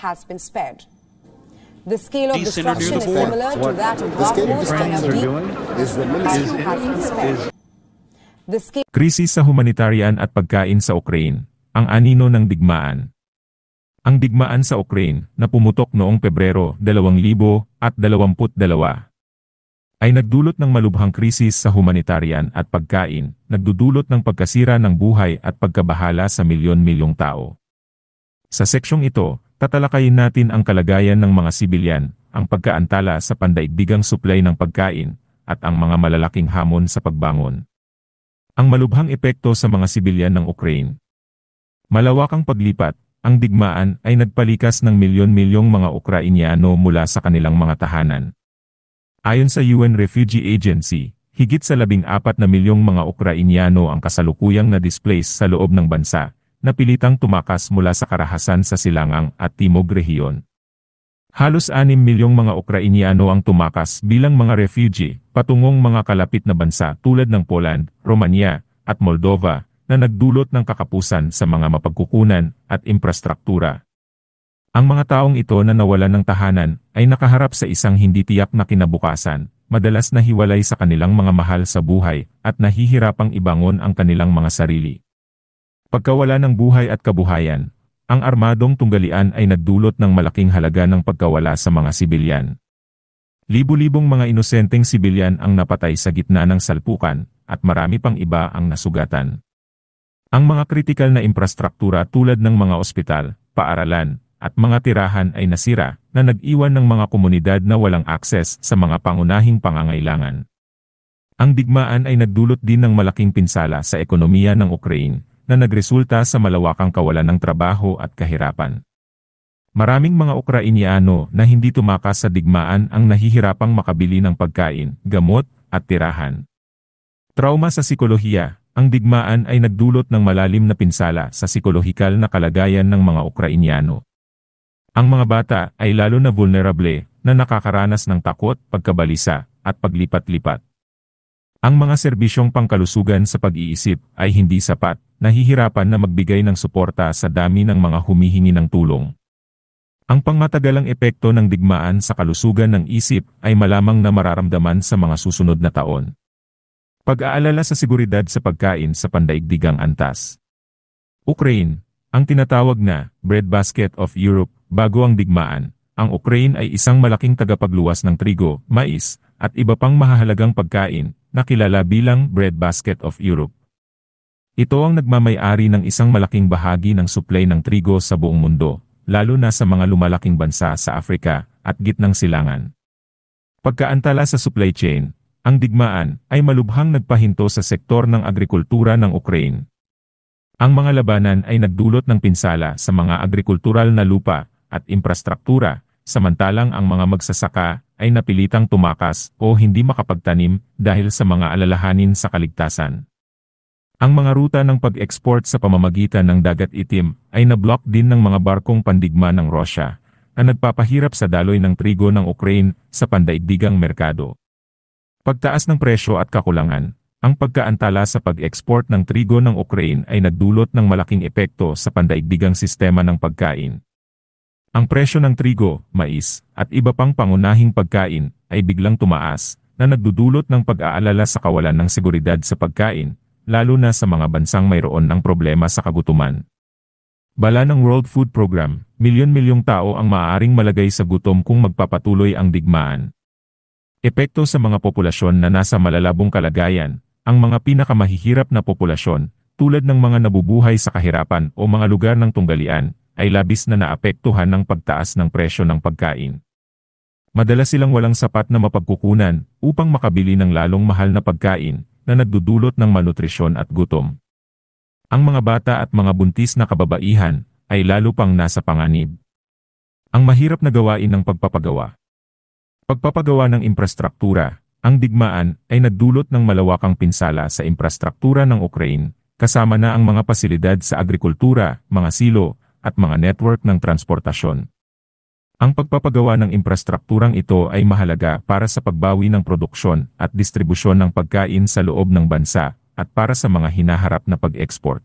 has been spared. The scale of Senator destruction is Newton, similar to that of Bakhmut and Avdiivka has been spared. The scale Krisis sa humanitarian at pagkain sa Ukraine, ang anino ng digmaan. Ang digmaan sa Ukraine, na pumutok noong Pebrero 2022, ay nagdulot ng malubhang krisis sa humanitarian at pagkain, nagdudulot ng pagkasira ng buhay at pagkabahala sa milyon-milyong tao. Sa seksyong ito, tatalakayin natin ang kalagayan ng mga sibilyan, ang pagkaantala sa pandaigdigang suplay ng pagkain, at ang mga malalaking hamon sa pagbangon. Ang malubhang epekto sa mga sibilyan ng Ukraine. Malawakang paglipat, ang digmaan ay nagpalikas ng milyon-milyong mga Ukrainyano mula sa kanilang mga tahanan. Ayon sa UN Refugee Agency, higit sa 14 na milyong mga Ukrainyano ang kasalukuyang na-displace sa loob ng bansa, na pilitang tumakas mula sa karahasan sa silangang at timog rehiyon. Halos 6 milyong mga Ukrainyano ang tumakas bilang mga refugee, patungong mga kalapit na bansa tulad ng Poland, Romania, at Moldova, na nagdulot ng kakapusan sa mga mapagkukunan at infrastruktura. Ang mga taong ito na nawalan ng tahanan ay nakaharap sa isang hindi tiyak na kinabukasan, madalas nahiwalay sa kanilang mga mahal sa buhay at nahihirapang ibangon ang kanilang mga sarili. Pagkawala ng buhay at kabuhayan, ang armadong tunggalian ay nagdulot ng malaking halaga ng pagkawala sa mga sibilyan. Libu-libong mga inosenteng sibilyan ang napatay sa gitna ng salpukan, at marami pang iba ang nasugatan. Ang mga kritikal na infrastruktura tulad ng mga ospital, paaralan, at mga tirahan ay nasira, na nag-iwan ng mga komunidad na walang akses sa mga pangunahing pangangailangan. Ang digmaan ay nagdulot din ng malaking pinsala sa ekonomiya ng Ukraine, na nagresulta sa malawakang kawalan ng trabaho at kahirapan. Maraming mga Ukrainyano na hindi tumakas sa digmaan ang nahihirapang makabili ng pagkain, gamot, at tirahan. Trauma sa psikolohiya, ang digmaan ay nagdulot ng malalim na pinsala sa psikolohikal na kalagayan ng mga Ukrainyano. Ang mga bata ay lalo na vulnerable, na nakakaranas ng takot, pagkabalisa, at paglipat-lipat. Ang mga serbisyong pangkalusugan sa pag-iisip ay hindi sapat, nahihirapan na magbigay ng suporta sa dami ng mga humihingi ng tulong. Ang pangmatagalang epekto ng digmaan sa kalusugan ng isip ay malamang na mararamdaman sa mga susunod na taon. Pag-aalala sa seguridad sa pagkain sa pandaigdigang antas. Ukraine, ang tinatawag na breadbasket of Europe, bago ang digmaan, ang Ukraine ay isang malaking tagapagluwas ng trigo, mais, at iba pang mahahalagang pagkain, na kilala bilang breadbasket of Europe. Ito ang nagmamay-ari ng isang malaking bahagi ng supply ng trigo sa buong mundo, lalo na sa mga lumalaking bansa sa Afrika at gitnang silangan. Pagkaantala sa supply chain, ang digmaan ay malubhang nagpahinto sa sektor ng agrikultura ng Ukraine. Ang mga labanan ay nagdulot ng pinsala sa mga agrikultural na lupa at infrastruktura, samantalang ang mga magsasaka ay napilitang tumakas o hindi makapagtanim dahil sa mga alalahanin sa kaligtasan. Ang mga ruta ng pag-export sa pamamagitan ng Dagat Itim ay nablock din ng mga barkong pandigma ng Russia, na nagpapahirap sa daloy ng trigo ng Ukraine sa pandaigdigang merkado. Pagtaas ng presyo at kakulangan, ang pagkaantala sa pag-export ng trigo ng Ukraine ay nagdulot ng malaking epekto sa pandaigdigang sistema ng pagkain. Ang presyo ng trigo, mais, at iba pang pangunahing pagkain ay biglang tumaas, na nagdudulot ng pag-aalala sa kawalan ng seguridad sa pagkain, lalo na sa mga bansang mayroon ng problema sa kagutuman. Bala ng World Food Program, milyon-milyong tao ang maaaring malagay sa gutom kung magpapatuloy ang digmaan. Epekto sa mga populasyon na nasa malalabong kalagayan, ang mga pinakamahihirap na populasyon, tulad ng mga nabubuhay sa kahirapan o mga lugar ng tunggalian, ay labis na naapektuhan ng pagtaas ng presyo ng pagkain. Madalas silang walang sapat na mapagkukunan upang makabili ng lalong mahal na pagkain, na nagdudulot ng malnutrisyon at gutom. Ang mga bata at mga buntis na kababaihan ay lalo pang nasa panganib. Ang mahirap na gawain ng pagpapagawa. Pagpapagawa ng infrastruktura, ang digmaan ay nagdulot ng malawakang pinsala sa infrastruktura ng Ukraine, kasama na ang mga pasilidad sa agrikultura, mga silo, at mga network ng transportasyon. Ang pagpapagawa ng infrastrukturang ito ay mahalaga para sa pagbawi ng produksyon at distribusyon ng pagkain sa loob ng bansa at para sa mga hinaharap na pag-export.